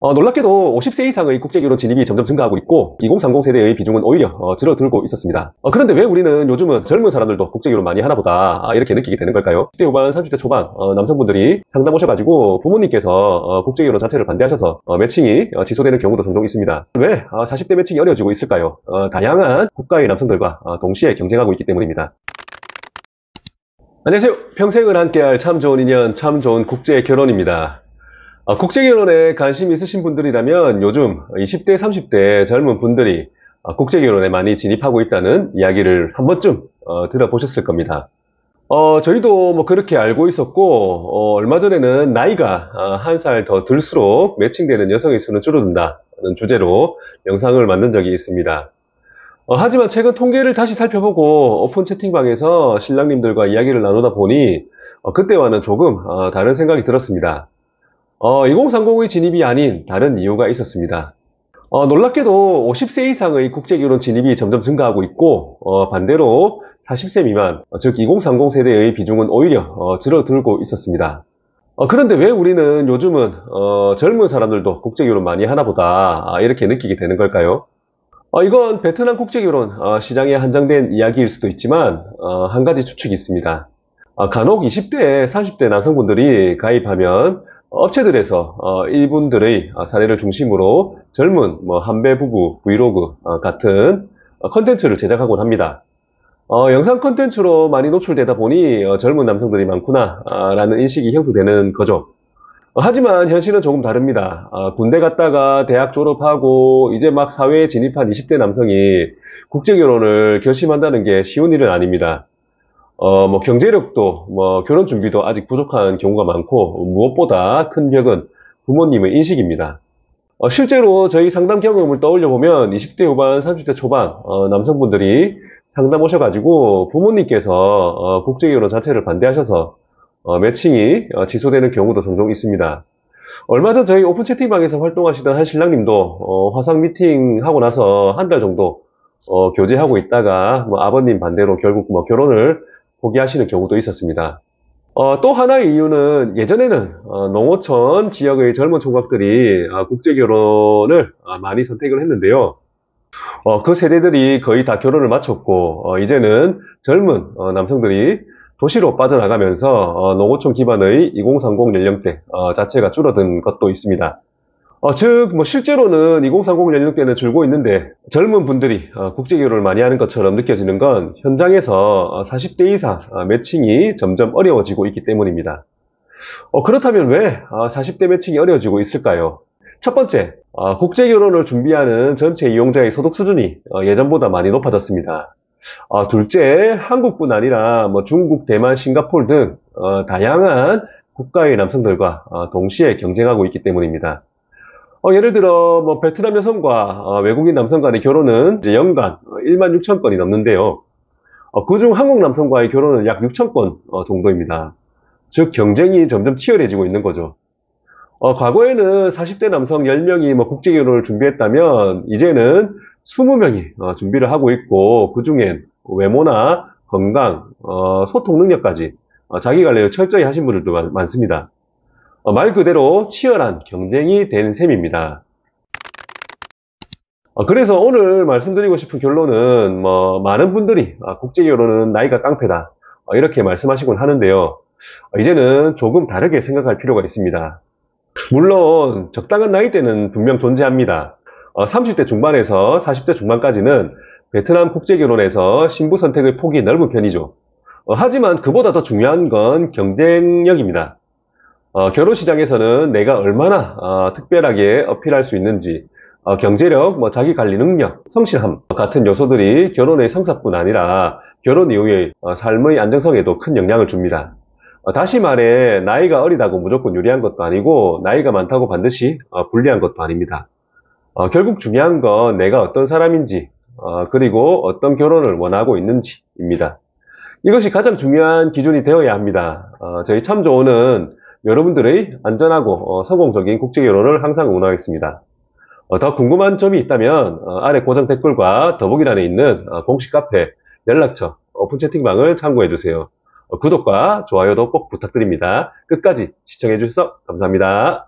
놀랍게도 50세 이상의 국제결혼 진입이 점점 증가하고 있고 2030 세대의 비중은 오히려 줄어들고 있었습니다. 그런데 왜 우리는 요즘은 젊은 사람들도 국제결혼 많이 하나 보다 이렇게 느끼게 되는 걸까요? 10대 후반, 30대 초반 남성분들이 상담 오셔가지고 부모님께서 국제결혼 자체를 반대하셔서 매칭이 취소되는 경우도 종종 있습니다. 왜 40대 매칭이 어려워지고 있을까요? 다양한 국가의 남성들과 동시에 경쟁하고 있기 때문입니다. 안녕하세요. 평생을 함께할 참 좋은 인연, 참 좋은 국제결혼입니다. 국제결혼에 관심 있으신 분들이라면 요즘 20대, 30대 젊은 분들이 국제결혼에 많이 진입하고 있다는 이야기를 한 번쯤 들어보셨을 겁니다. 저희도 뭐 그렇게 알고 있었고, 얼마 전에는 나이가 한 살 더 들수록 매칭되는 여성의 수는 줄어든다는 주제로 영상을 만든 적이 있습니다. 하지만 최근 통계를 다시 살펴보고 오픈 채팅방에서 신랑님들과 이야기를 나누다 보니 그때와는 조금 다른 생각이 들었습니다. 2030의 진입이 아닌 다른 이유가 있었습니다. 놀랍게도 50세 이상의 국제결혼 진입이 점점 증가하고 있고 반대로 40세 미만, 즉 2030 세대의 비중은 오히려 줄어들고 있었습니다. 그런데 왜 우리는 요즘은 젊은 사람들도 국제결혼 많이 하나 보다 이렇게 느끼게 되는 걸까요? 이건 베트남 국제결혼 시장에 한정된 이야기일 수도 있지만 한 가지 추측이 있습니다. 간혹 20대, 30대 남성분들이 가입하면 업체들에서 이분들의 사례를 중심으로 젊은 한배 부부 브이로그 같은 컨텐츠를 제작하곤 합니다. 영상 컨텐츠로 많이 노출되다 보니 젊은 남성들이 많구나 라는 인식이 형성되는 거죠. 하지만 현실은 조금 다릅니다. 군대 갔다가 대학 졸업하고 이제 막 사회에 진입한 20대 남성이 국제결혼을 결심한다는 게 쉬운 일은 아닙니다. 경제력도, 결혼 준비도 아직 부족한 경우가 많고, 무엇보다 큰 벽은 부모님의 인식입니다. 실제로 저희 상담 경험을 떠올려 보면 20대 후반, 30대 초반, 남성분들이 상담 오셔가지고 부모님께서 국제결혼 자체를 반대하셔서 매칭이 취소되는 경우도 종종 있습니다. 얼마 전 저희 오픈 채팅방에서 활동하시던 한 신랑님도 화상 미팅 하고 나서 한 달 정도 교제하고 있다가 아버님 반대로 결국 결혼을 포기하시는 경우도 있었습니다. 또 하나의 이유는 예전에는 농어촌 지역의 젊은 총각들이 국제결혼을 많이 선택을 했는데요. 그 세대들이 거의 다 결혼을 마쳤고 이제는 젊은 남성들이 도시로 빠져나가면서 농어촌 기반의 2030 연령대 자체가 줄어든 것도 있습니다. 즉, 실제로는 2030 연령대는 줄고 있는데 젊은 분들이 국제결혼을 많이 하는 것처럼 느껴지는 건 현장에서 40대 이상 매칭이 점점 어려워지고 있기 때문입니다. 그렇다면 왜 40대 매칭이 어려워지고 있을까요? 첫 번째, 국제결혼을 준비하는 전체 이용자의 소득 수준이 예전보다 많이 높아졌습니다. 둘째, 한국뿐 아니라 중국, 대만, 싱가포르 등 다양한 국가의 남성들과 동시에 경쟁하고 있기 때문입니다. 예를 들어 베트남 여성과 외국인 남성 간의 결혼은 이제 연간 1만 6천 건이 넘는데요. 그중 한국 남성과의 결혼은 약 6천 건 정도입니다. 즉 경쟁이 점점 치열해지고 있는 거죠. 과거에는 40대 남성 10명이 국제결혼을 준비했다면 이제는 20명이 준비를 하고 있고 그중엔 외모나 건강, 소통 능력까지 자기 관리를 철저히 하신 분들도 많습니다. 말 그대로 치열한 경쟁이 된 셈입니다. 그래서 오늘 말씀드리고 싶은 결론은 많은 분들이 국제결혼은 나이가 깡패다 이렇게 말씀하시곤 하는데요. 이제는 조금 다르게 생각할 필요가 있습니다. 물론 적당한 나이대는 분명 존재합니다. 30대 중반에서 40대 중반까지는 베트남 국제결혼에서 신부 선택의 폭이 넓은 편이죠. 하지만 그보다 더 중요한 건 경쟁력입니다. 결혼 시장에서는 내가 얼마나 특별하게 어필할 수 있는지, 경제력, 자기 관리 능력, 성실함 같은 요소들이 결혼의 성사뿐 아니라 결혼 이후의 삶의 안정성에도 큰 영향을 줍니다. 다시 말해 나이가 어리다고 무조건 유리한 것도 아니고 나이가 많다고 반드시 불리한 것도 아닙니다. 결국 중요한 건 내가 어떤 사람인지 그리고 어떤 결혼을 원하고 있는지입니다. 이것이 가장 중요한 기준이 되어야 합니다. 저희 참조원은 여러분들의 안전하고 성공적인 국제결혼을 항상 응원하겠습니다. 더 궁금한 점이 있다면 아래 고정 댓글과 더보기란에 있는 공식 카페, 연락처, 오픈 채팅방을 참고해주세요. 구독과 좋아요도 꼭 부탁드립니다. 끝까지 시청해주셔서 감사합니다.